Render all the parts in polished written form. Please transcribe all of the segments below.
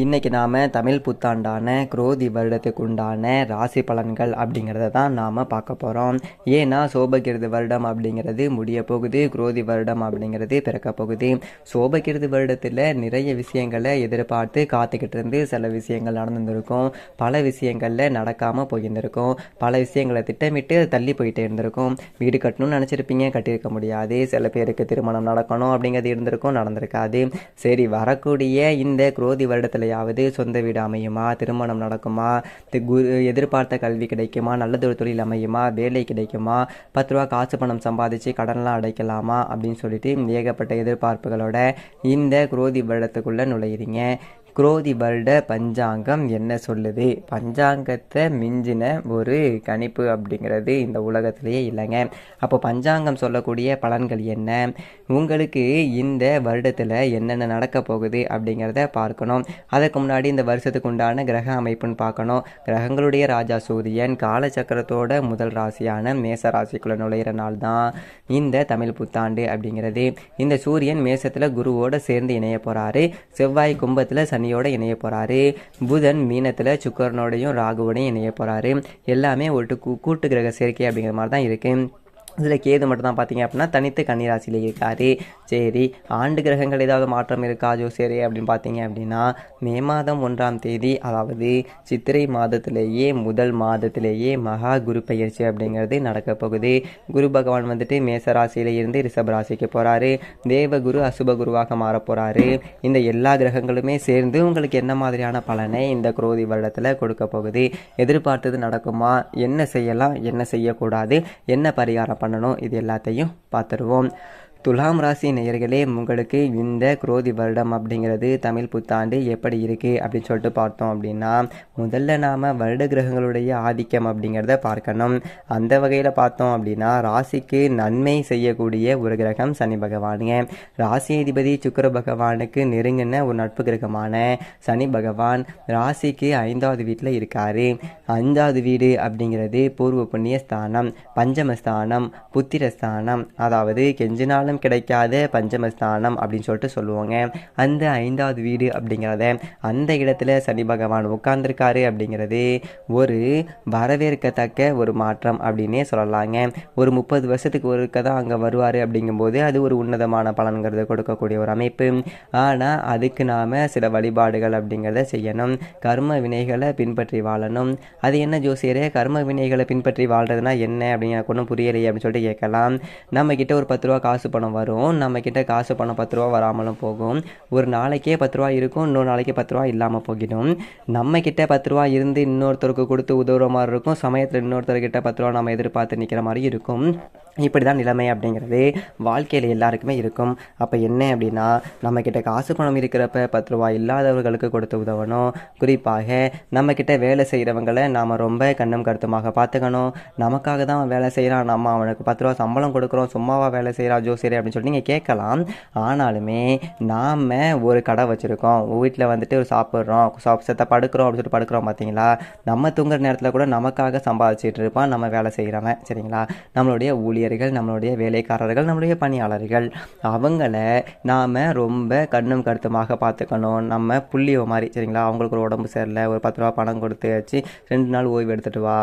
இன்றைக்கி நாம் தமிழ் புத்தாண்டான குரோதி வருடத்துக்கு உண்டான ராசி பலன்கள் அப்படிங்கிறத தான் நாம் பார்க்க போகிறோம். ஏன்னா சோபகிருது வருடம் அப்படிங்கிறது முடிய போகுது, குரோதி வருடம் அப்படிங்கிறது பிறக்க போகுது. சோபகிருது வருடத்தில் நிறைய விஷயங்களை எதிர்பார்த்து காத்துக்கிட்டு இருந்து சில விஷயங்கள் நடந்துருக்கும், பல விஷயங்களில் நடக்காமல் போயிருந்திருக்கும், பல விஷயங்களை திட்டமிட்டு தள்ளி போயிட்டே இருந்திருக்கும். வீடு கட்டணும்னு நினச்சிருப்பீங்க, கட்டியிருக்க முடியாது. சில பேருக்கு திருமணம் நடக்கணும் அப்படிங்கிறது இருந்திருக்கும், நடந்திருக்காது. சரி, வரக்கூடிய இந்த குரோதி வருடத்தில் சொந்த வீடு அமையுமா, திருமணம் நடக்குமா, எதிர்பார்த்த கல்வி கிடைக்குமா, நல்லதொரு தொழில் அமையுமா, வேலை கிடைக்குமா, 10 ரூபா காசு பணம் சம்பாதிச்சு கடன்லாம் அடைக்கலாமா அப்படின்னு சொல்லிட்டு ஏகப்பட்ட எதிர்பார்ப்புகளோட இந்த குரோதி வருடத்துக்குள்ள நுழையிறீங்க. குரோதி வருட பஞ்சாங்கம் என்ன சொல்லுது? பஞ்சாங்கத்தை மிஞ்சின ஒரு கணிப்பு அப்படிங்கிறது இந்த உலகத்திலேயே இல்லைங்க. அப்போ பஞ்சாங்கம் சொல்லக்கூடிய பலன்கள் என்ன, உங்களுக்கு இந்த வருடத்தில் என்னென்ன நடக்க போகுது அப்படிங்கிறத பார்க்கணும். அதுக்கு முன்னாடி இந்த வருஷத்துக்கு உண்டான கிரக அமைப்புன்னு பார்க்கணும். கிரகங்களுடைய ராஜா சூரியன் காலச்சக்கரத்தோட முதல் ராசியான மேச ராசிக்குள்ள நுழையிற நாள் தான் இந்த தமிழ் புத்தாண்டு அப்படிங்கிறது. இந்த சூரியன் மேசத்தில் குருவோட சேர்ந்து இணைய போகிறாரு, செவ்வாய் கும்பத்தில் சனியோட இணைய போகிறாரு, புதன் மீனத்தில் சுக்கரனோடையும் ராகுவோடையும் இணைய போகிறாரு. எல்லாமே ஒரு கூட்டு கிரக சேர்க்கை அப்படிங்கிற மாதிரி தான் இருக்குது. இதில் கேது மட்டும் தான் பார்த்தீங்க அப்படின்னா தனித்து கன்னிராசியில் இருக்காரு. சரி, ஆண்டு கிரகங்கள் ஏதாவது மாற்றம் இருக்கா ஜோசியரே அப்படின்னு பார்த்தீங்க அப்படின்னா மே மாதம் 1ஆம் தேதி, அதாவது சித்திரை மாதத்திலேயே முதல் மாதத்திலேயே மகா குரு பயிற்சி அப்படிங்கிறது நடக்க போகுது. குரு பகவான் வந்துட்டு மேச ராசியில இருந்து ரிஷப ராசிக்கு போகிறாரு. தேவகுரு அசுப குருவாக மாற போகிறாரு. இந்த எல்லா கிரகங்களுமே சேர்ந்து உங்களுக்கு என்ன மாதிரியான பலனை இந்த குரோதி வருடத்தில் கொடுக்க போகுது, எதிர்பார்த்தது நடக்குமா, என்ன செய்யலாம், என்ன செய்யக்கூடாது, என்ன பரிகாரம் பண்ணணும், இது எல்லாத்தையும் பார்த்துருவோம். துலாம் ராசி நேயர்களே, உங்களுக்கு இந்த குரோதி வருடம் அப்படிங்கிறது தமிழ் புத்தாண்டு எப்படி இருக்குது அப்படின்னு சொல்லிட்டு பார்த்தோம் அப்படின்னா முதல்ல நாம் வருட கிரகங்களுடைய ஆதிக்கம் அப்படிங்கிறத பார்க்கணும். அந்த வகையில் பார்த்தோம் அப்படின்னா ராசிக்கு நன்மை செய்யக்கூடிய ஒரு கிரகம் சனி பகவானுங்க. ராசி அதிபதி சுக்கிர பகவானுக்கு நெருங்கின ஒரு நட்பு கிரகமான சனி பகவான் ராசிக்கு 5வது வீட்டில் இருக்கார். 5வது வீடு அப்படிங்கிறது பூர்வ புண்ணிய ஸ்தானம், பஞ்சமஸ்தானம், புத்திரஸ்தானம், அதாவது கெஞ்சினாலும் கிடைக்காத பஞ்சமஸ்தானம் அப்படின்னு சொல்லிட்டு சொல்லுவாங்க. அந்த 5வது வீடு அப்படிங்கிறத அந்த இடத்துல சனி பகவான் உட்கார்ந்துருக்காரு அப்படிங்கிறது ஒரு வரவேற்கத்தக்க ஒரு மாற்றம் அப்படின்னே சொல்லலாங்க. ஒரு 30 வருஷத்துக்கு ஒருக்க தான் அங்கே வருவார் அப்படிங்கும்போது அது ஒரு உன்னதமான பலன்கிறத கொடுக்கக்கூடிய ஒரு அமைப்பு. ஆனால் அதுக்கு நாம் சில வழிபாடுகள் அப்படிங்கிறத செய்யணும், கர்ம வினைகளை பின்பற்றி வாழணும். அது என்ன ஜோசியரே, கர்ம வினைகளை பின்பற்றி வாழ்றதுனா என்ன அப்படின்னு எனக்கு ஒன்றும் புரியலையே அப்படின்னு சொல்லிட்டு கேட்கலாம். நம்ம கிட்ட ஒரு 10 ரூபா காசு பணம் வரும், நம்ம கிட்ட காசு பணம் 10 ரூபா வராமலும் போகும். ஒரு நாளைக்கே 10 ரூபா இருக்கும், இன்னொரு நாளைக்கு 10 ரூபா இல்லாமல் போகிடும். நம்ம கிட்ட 10 ரூபா இருந்து இன்னொருத்தருக்கு கொடுத்து உதவுற மாதிரி இருக்கும், சமயத்தில் இன்னொருத்தர்கிட்ட 10 ரூபா நம்ம எதிர்பார்த்து நிற்கிற மாதிரி இருக்கும். இப்படி தான் நிலைமை அப்படிங்கிறது வாழ்க்கையில் எல்லாருக்குமே இருக்கும். அப்போ என்ன அப்படின்னா நம்மக்கிட்ட காசு பணம் இருக்கிறப்ப 10 ரூபா இல்லாதவர்களுக்கு கொடுத்து உதவணும். குறிப்பாக நம்மக்கிட்ட வேலை செய்கிறவங்களை நாம் ரொம்ப கண்ணும் கருத்துமாக பார்த்துக்கணும். நமக்காக தான் வேலை செய்கிறான், நம்ம அவனுக்கு 10 ரூபா சம்பளம் கொடுக்குறோம், சும்மாவா வேலை செய்கிறான் ஜோசியரே அப்படின்னு சொல்லி நீங்கள் கேட்கலாம். ஆனாலுமே நாம் ஒரு கடை வச்சுருக்கோம், வீட்டில் வந்துட்டு ஒரு சாப்பிட்றோம், செத்த படுக்கிறோம் அப்படின்னு சொல்லிட்டு படுக்கிறோம் பார்த்தீங்களா, நம்ம தூங்குற நேரத்தில் கூட நமக்காக சம்பாதிச்சிட்டு இருப்பான் நம்ம வேலை செய்கிறவன். சரிங்களா, நம்மளுடைய ஊழியர்கள், நம்மளுடைய வேலைக்காரர்கள், நம்மளுடைய பணியாளர்கள், அவங்கள நாம் ரொம்ப கண்ணும் கருத்துமாக பார்த்துக்கணும். நம்ம புள்ளியோ மாதிரி. சரிங்களா, அவங்களுக்கு ஒரு உடம்பு சரியில்லை, ஒரு 10 ரூபா பணம் கொடுத்து வச்சு 2 நாள் ஓய்வு எடுத்துகிட்டு வா,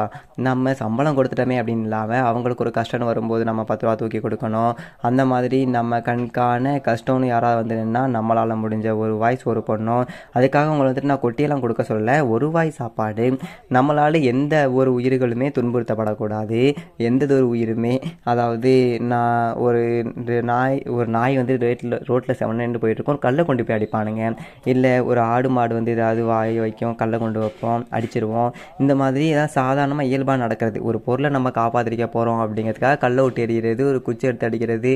நம்ம சம்பளம் கொடுத்துட்டோமே அப்படின்னு இல்லாமல் அவங்களுக்கு ஒரு கஷ்டம் வரும்போது நம்ம 10 ரூபா தூக்கி கொடுக்கணும். அந்த மாதிரி நம்ம கண்காண கஷ்டம்னு யாராவது வந்துன்னா நம்மளால் முடிஞ்ச ஒரு வாய் சோறு போடணும். அதுக்காக உங்களை வந்துட்டு நான் கொட்டியெல்லாம் கொடுக்க சொல்லலை, ஒரு வாய் சாப்பாடு. நம்மளால் எந்த ஒரு உயிர்களுமே துன்புறுத்தப்படக்கூடாது, எந்த ஒரு உயிருமே. அதாவது நான் ஒரு நாய் வந்து ரோட்டில் செவனேன்னு போயிட்டுருக்கோம், கல்லை கொண்டு போய் அடிப்பானுங்க. இல்லை ஒரு ஆடு மாடு வந்து ஏதாவது வாய் வைக்கும், கல்லை கொண்டு வைப்போம், அடிச்சிருவோம். இந்த மாதிரி ஏதாவது சாதாரணமாக இயல்பாக நடக்கிறது. ஒரு பொருளை நம்ம காப்பாற்றிக்க போகிறோம் அப்படிங்கிறதுக்காக கல்லை விட்டு எறிகிறது, ஒரு குச்சி எடுத்து அடிக்கிறது,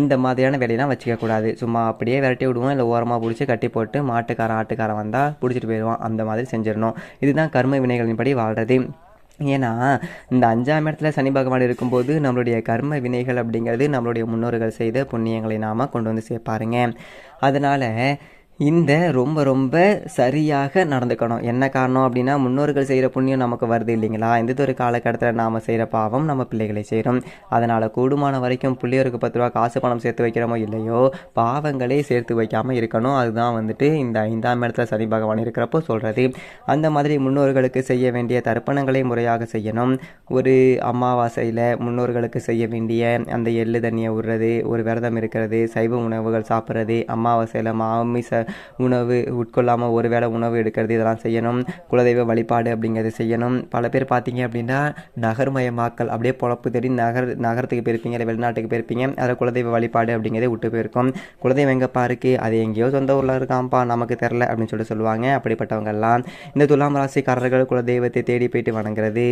இந்த மாதிரியான வேலையெல்லாம் வச்சுக்கக்கூடாது. சும்மா அப்படியே விரட்டி விடுவோம், இல்லை ஓரமாக பிடிச்சி கட்டி போட்டு மாட்டுக்காரன் ஆட்டுக்காரன் வந்தால் பிடிச்சிட்டு போயிடுவான். அந்த மாதிரி செஞ்சிடணும். இதுதான் கர்ம வினைகளின்படி வாழ்கிறது. ஏன்னா இந்த 5ஆம் இடத்துல சனி பகவான் இருக்கும்போது நம்மளுடைய கர்ம வினைகள் அப்படிங்கிறது நம்மளுடைய முன்னோர்கள் செய்த புண்ணியங்களை நாம் கொண்டு வந்து சேர்ப்பாருங்க. அதனால் இந்த ரொம்ப ரொம்ப சரியாக நடந்துக்கணும். என்ன காரணம் அப்படின்னா, முன்னோர்கள் செய்கிற புண்ணியம் நமக்கு வருது இல்லைங்களா? இந்த ஒரு காலகட்டத்தில் நாம் செய்கிற பாவம் நம்ம பிள்ளைகளை சேரும். அதனால் கூடுமான வரைக்கும் பிள்ளையோருக்கு 10 ரூபா காசு பணம் சேர்த்து வைக்கிறோமோ இல்லையோ, பாவங்களே சேர்த்து வைக்காமல் இருக்கணும். அதுதான் வந்துட்டு இந்த 5ஆம் இடத்துல சனி பகவான் இருக்கிறப்போ சொல்கிறது. அந்த மாதிரி முன்னோர்களுக்கு செய்ய வேண்டிய தர்ப்பணங்களை முறையாக செய்யணும். ஒரு அமாவாசையில் முன்னோர்களுக்கு செய்ய வேண்டிய அந்த எள்ளு தண்ணியை விடுறது, ஒரு விரதம் இருக்கிறது, சைவ உணவுகள் சாப்பிட்றது, அமாவாசையில் மாமிச உணவு உட்கொள்ளாமல் ஒரு வேளை உணவு எடுக்கிறது, இதெல்லாம் செய்யணும். குலதெய்வ வழிபாடு அப்படிங்கிறது செய்யணும். பல பேர் பார்த்தீங்க அப்படின்னா நகர்மயமாக்கல் அப்படியே பொழப்பு தேடி நகரத்துக்கு போயிருப்பீங்க, இல்லை வெளிநாட்டுக்கு போயிருப்பீங்க. அதில் குலதெய்வ வழிபாடு அப்படிங்கிறதே விட்டு போயிருக்கும். குலதெய்வம் எங்கப்பா இருக்குது, அது எங்கேயோ சொந்த ஊரில் இருக்கான்ப்பா, நமக்கு தெரில அப்படின்னு சொல்லுவாங்க. அப்படிப்பட்டவங்கெல்லாம் இந்த துலாம் ராசிக்காரர்கள் குலதெய்வத்தை தேடி போயிட்டு வணங்குறது,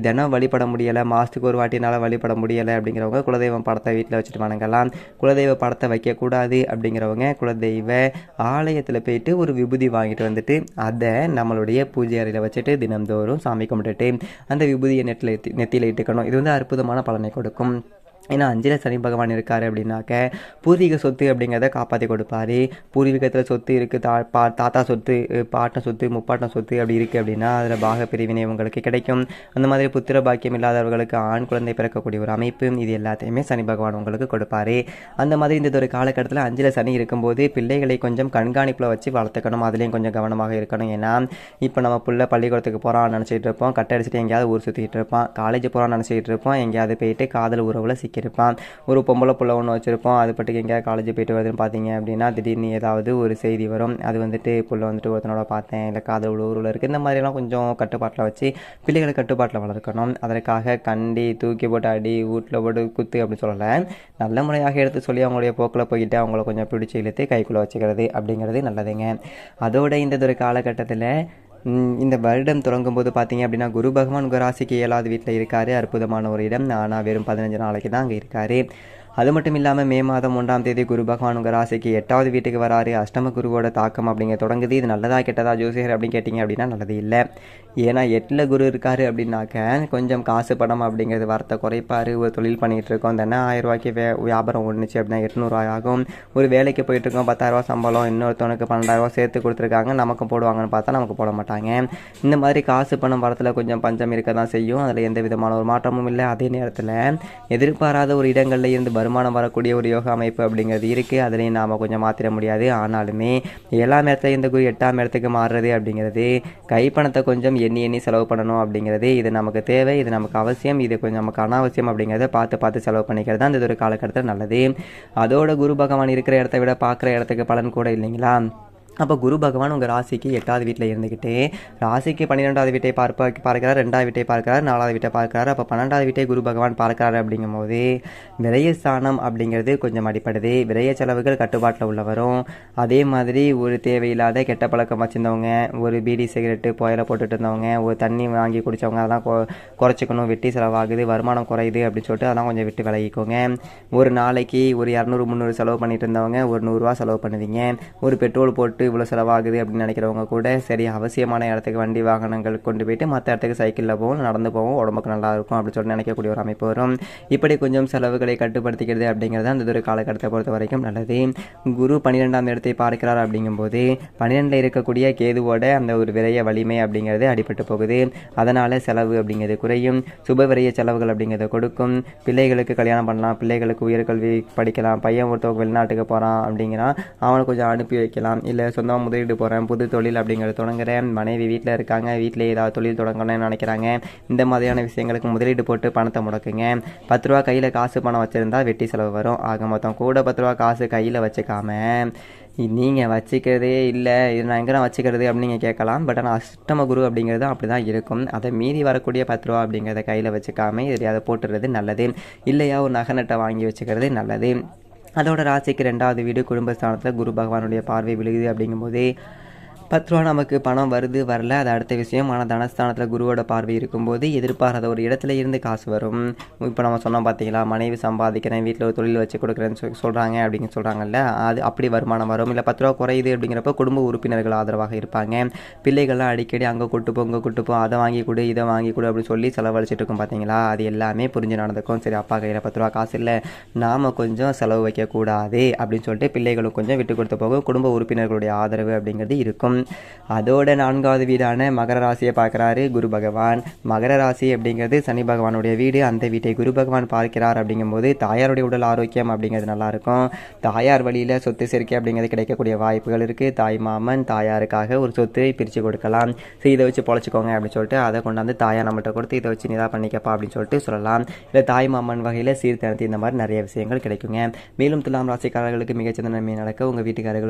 தினம் வழிபட முடியலை, மாதத்துக்கு ஒரு வாட்டினால் வழிபட முடியலை அப்படிங்கிறவங்க குலதெய்வம் படத்தை வீட்டில் வச்சுட்டு வணங்கலாம். குலதெய்வ படத்தை வைக்கக்கூடாது அப்படிங்கிறவங்க குலதெய்வ ஆலயத்தில் போயிட்டு ஒரு விபூதி வாங்கிட்டு வந்துட்டு அதை நம்மளுடைய பூஜை அறையில் வச்சுட்டு தினம்தோறும் சாமி கும்பிட்டுட்டு அந்த விபூதியை நெத்தியில் இட்டுக்கணும். இது வந்து அற்புதமான பலனை கொடுக்கும். ஏன்னா 5ல் சனி பகவான் இருக்கார் அப்படின்னாக்க பூர்வீக சொத்து அப்படிங்கிறத காப்பாற்றி கொடுப்பாரு. பூர்வீகத்தில் சொத்து இருக்குது, தாத்தா சொத்து, பாட்டன் சொத்து, முப்பாட்டன் சொத்து அப்படி இருக்குது அப்படின்னா அதில் பாக பிரிவினை உங்களுக்கு கிடைக்கும். அந்த மாதிரி புத்திர பாக்கியம் இல்லாதவர்களுக்கு ஆண் குழந்தை பிறக்கக்கூடிய ஒரு அமைப்பு, இது எல்லாத்தையுமே சனி பகவான் உங்களுக்கு கொடுப்பாரு. அந்த மாதிரி இந்த ஒரு காலகட்டத்தில் 5ல் சனி இருக்கும்போது பிள்ளைகளை கொஞ்சம் கண்காணிப்பில் வச்சு வளர்த்துக்கணும். அதுலேயும் கொஞ்சம் கவனமாக இருக்கணும். ஏன்னா இப்போ நம்ம பிள்ளை பள்ளிக்கூடத்துக்கு போகிறான்னு நினச்சிட்டு இருப்போம், கட்டை அடிச்சுட்டு எங்கேயாவது ஊர் சுற்றிட்டு இருப்பான். காலேஜ் போகிறான்னு நினச்சிட்டு இருப்போம், எங்கேயாவது போயிட்டு காதல் உறவில் இருப்பான். ஒரு பொம்பளை புள்ள ஒன்று வச்சுருப்போம், அது பட்டுக்கு எங்கேயாவது காலேஜ் போயிட்டு வருதுன்னு பார்த்தீங்க அப்படின்னா திடீர்னு ஏதாவது ஒரு செய்தி வரும். அது வந்துட்டு புள்ள வந்துட்டு ஒருத்தனோட பார்த்தேன், இல்லை காதல் ஊரில் இருக்குது. இந்த மாதிரிலாம் கொஞ்சம் கட்டுப்பாட்டில் வச்சு பிள்ளைகளை கட்டுப்பாட்டில் வளர்க்கணும். அதற்காக கண்டி தூக்கி போட்டு அடி வீட்டில் போட்டு குத்து அப்படி சொல்லலை, நல்ல முறையாக எடுத்து சொல்லி அவங்களுடைய போக்கில் போய்கிட்டு அவங்கள கொஞ்சம் பிடிச்சி இழுத்து கைக்குள்ளே வச்சுக்கிறது அப்படிங்கிறது நல்லதுங்க. அதோட இந்த ஒரு காலகட்டத்தில் இந்த வருடம் தொடங்கும்போது பார்த்தீங்க அப்படின்னா குரு பகவான் உங்கள் ராசிக்கு 7வது வீட்டில் இருக்கார். அற்புதமான ஒரு இடம். ஆனால் வெறும் 15 நாளைக்கு தான் அங்கே இருக்கார். அது மட்டும் இல்லாமல் மே மாதம் 1ஆம் தேதி குரு பகவான் உங்கள் ராசிக்கு 8வது வீட்டுக்கு வராரு. அஷ்டம குருவோட தாக்கம் அப்படிங்க தொடங்குது. இது நல்லதா கெட்டதா ஜோசியர் அப்படின்னு கேட்டிங்க அப்படின்னா நல்லது இல்லை. ஏன்னா 8ல் குரு இருக்காரு அப்படின்னாக்க கொஞ்சம் காசு பணம் அப்படிங்கிறது வரத்தை குறைப்பார். ஒரு தொழில் பண்ணிகிட்டு இருக்கோம், தானே 1000 ரூபாய்க்கு வியாபாரம் ஒன்றுச்சு அப்படின்னா 800 ரூபாய் ஆகும். ஒரு வேலைக்கு போயிட்டுருக்கோம், 10,000 ரூபா சம்பளம், இன்னொருத்தவனுக்கு 12,000 ரூபா சேர்த்து கொடுத்துருக்காங்க, நமக்கு போடுவாங்கன்னு பார்த்தா நமக்கு போட மாட்டாங்க. இந்த மாதிரி காசு பணம் வரத்தில் கொஞ்சம் பஞ்சம் இருக்க தான் செய்யும். அதில் எந்த விதமான ஒரு மாற்றமும் இல்லை. அதே நேரத்தில் எதிர்பாராத ஒரு இடங்களில் இருந்து வருமானம் வரக்கூடிய ஒரு யோகா அமைப்பு அப்படிங்கிறது இருக்குது. அதுலேயும் நாம் கொஞ்சம் மாற்றிட முடியாது. ஆனாலுமே 7ஆம் இடத்துல இந்த குரு 8ஆம் இடத்துக்கு மாறுறது அப்படிங்கிறது கைப்பணத்தை கொஞ்சம் எண்ணி செலவு பண்ணணும் அப்படிங்கிறது இது நமக்கு தேவை, இது நமக்கு அவசியம், இது கொஞ்சம் நமக்கு அனாவசியம் அப்படிங்கிறத பார்த்து செலவு பண்ணிக்கிறது தான் இந்த ஒரு காலகட்டத்தில் நல்லது. அதோட குரு பகவான் இருக்கிற இடத்த விட பார்க்குற இடத்துக்கு பலன் கூட இல்லைங்களா? அப்போ குரு பகவான் உங்கள் ராசிக்கு 8வது வீட்டில் இருந்துக்கிட்டு ராசிக்கு 12வது வீட்டை பார்க்கிறார், 2வது வீட்டை பார்க்கிறார், 4வது வீட்டை பார்க்கிறார். அப்போ 12வது வீட்டை குரு பகவான் பார்க்கிறாரு அப்படிங்கும்போது விரயஸ்தானம் அப்படிங்கிறது கொஞ்சம் அடிப்படுது. விரய செலவுகள் கட்டுப்பாட்டில் உள்ள வரும். அதே மாதிரி ஒரு தேவையில்லாத கெட்ட பழக்கம் வச்சுருந்தவங்க, ஒரு பீடி சிகரெட்டு புயலை போட்டுட்டு இருந்தவங்க, ஒரு தண்ணி வாங்கி குடித்தவங்க அதெல்லாம் குறைச்சிக்கணும். வெட்டி செலவாகுது, வருமானம் குறையுது அப்படின்னு சொல்லிட்டு அதெல்லாம் கொஞ்சம் விட்டு விலகிக்கோங்க. ஒரு நாளைக்கு ஒரு 200 300 செலவு பண்ணிட்டு இருந்தவங்க ஒரு 100 ரூபா செலவு பண்ணுவீங்க. ஒரு பெட்ரோல் போட்டு இவ்வளோ செலவாகுது அப்படின்னு நினைக்கிறவங்க கூட சரி அவசியமான இடத்துக்கு வண்டி வாகனங்கள் கொண்டு போயிட்டு மற்ற இடத்துக்கு சைக்கிளில் போவோம், நடந்து போவோம், உடம்புக்கு நல்லா இருக்கும் அப்படின்னு சொல்லி நினைக்கக்கூடிய ஒரு அமைப்பு வரும். இப்படி கொஞ்சம் செலவுகளை கட்டுப்படுத்திக்கிறது அப்படிங்கிறது அந்த ஒரு காலகட்டத்தை பொறுத்த வரைக்கும் நல்லது. குரு 12ஆம் இடத்தை பார்க்கிறார் அப்படிங்கும்போது 12ல் இருக்கக்கூடிய கேதுவோட அந்த ஒரு விரைய வலிமை அப்படிங்கிறது அடிபட்டு போகுது. அதனால் செலவு அப்படிங்கிறது குறையும். சுப விரைய செலவுகள் அப்படிங்கிறத கொடுக்கும். பிள்ளைகளுக்கு கல்யாணம் பண்ணலாம், பிள்ளைகளுக்கு உயர்கல்வி படிக்கலாம், பையன் ஒருத்தவங்க வெளிநாட்டுக்கு போகிறான் அப்படிங்கிறான், அவனை கொஞ்சம் அனுப்பி வைக்கலாம். இல்லை சொந்தமாக முதலீடு போகிறேன், புது தொழில் அப்படிங்கிறத தொடங்குறேன், மனைவி வீட்டில் இருக்காங்க, வீட்டில் ஏதாவது தொழில் தொடங்கணும்னு நினைக்கிறாங்க, இந்த மாதிரியான விஷயங்களுக்கு முதலீடு போட்டு பணத்தை முடக்குங்க. 10 ரூபா கையில் காசு பணம் வச்சுருந்தா வெட்டி செலவு வரும். ஆக மொத்தம் கூட 10 ரூபா காசு கையில் வச்சுக்காம நீங்கள் வச்சுக்கிறதே இல்லை, இது நான் எங்கே வச்சுக்கிறது அப்படின்னு நீங்கள் கேட்கலாம். பட் ஆனால் அஷ்டம குரு அப்படிங்கிறது அப்படி தான் இருக்கும். அதை மீறி வரக்கூடிய 10 ரூபா அப்படிங்கிறத கையில் வச்சுக்காம எதையாவது போட்டுறது நல்லது. இல்லையா ஒரு நகை நட்டை வாங்கி வச்சுக்கிறது நல்லது. அதோட ராசிக்கு 2வது வீடு குடும்பஸ்தானத்தில் குரு பகவானுடைய பார்வை விழுகுது அப்படிங்கும்போது ரூபா நமக்கு பணம் வருது வரல அது அடுத்த விஷயம். ஆனால் தனஸ்தானத்தில் குருவோட பார்வை இருக்கும்போது எதிர்பாராத ஒரு இடத்துல இருந்து காசு வரும். இப்போ நம்ம சொன்னோம் பார்த்தீங்களா, மனைவி சம்பாதிக்கிறேன், வீட்டில் ஒரு தொழில் வச்சு கொடுக்குறேன்னு சொல்கிறாங்க அப்படின்னு சொல்கிறாங்கல்ல, அது அப்படி வருமானம் வரும். இல்லை 10 ரூபா குறையுது அப்படிங்கிறப்ப குடும்ப உறுப்பினர்கள் ஆதரவாக இருப்பாங்க. பிள்ளைகள்லாம் அடிக்கடி அங்கே கூட்டு போ இங்கே கூட்டு போ, அதை வாங்கி கொடு இதை வாங்கி கொடு அப்படின்னு சொல்லி செலவழிச்சிட்டு இருக்கும் பார்த்தீங்களா, அது எல்லாமே புரிஞ்சு நடந்துக்கும். சரி, அப்பா கையில் 10 ரூபா காசு இல்லை, நாம் கொஞ்சம் செலவு வைக்கக்கூடாது அப்படின்னு சொல்லிட்டு பிள்ளைகளும் கொஞ்சம் விட்டு கொடுத்து போகும். குடும்ப உறுப்பினர்களுடைய ஆதரவு அப்படிங்கிறது இருக்கும். அதோட 4வது வீடான மகர ராசியை பார்க்குறாரு குரு பகவான். மகர ராசி அப்படிங்கிறது சனி பகவானுடைய வீடு. அந்த வீட்டை குரு பகவான் பார்க்கிறார். அப்படிங்கும்போது தாயாருடைய உடல் ஆரோக்கியம் அப்படிங்கிறது நல்லாயிருக்கும். தாயார் வழியில் சொத்து சேர்க்கை அப்படிங்கிறது கிடைக்கக்கூடிய வாய்ப்புகள் இருக்குது. தாய் மாமன் தாயாருக்காக ஒரு சொத்தை பிரித்து கொடுக்கலாம். சரி, இதை வச்சு பொழைச்சிக்கோங்க அப்படின்னு சொல்லிட்டு அதை கொண்டாந்து தாயார் நம்மகிட்ட கொடுத்து இதை வச்சு நீதான் பண்ணிக்கப்பா அப்படின்னு சொல்லிட்டு சொல்லலாம். இல்லை தாய் மாமன் வகையில் சீர்திருத்தி இந்த மாதிரி நிறைய விஷயங்கள் கிடைக்குங்க. மேலும் துலாம் ராசிக்காரர்களுக்கு மிகச்சிறந்த நன்மை நடக்க உங்கள் வீட்டுக்காரர்கள்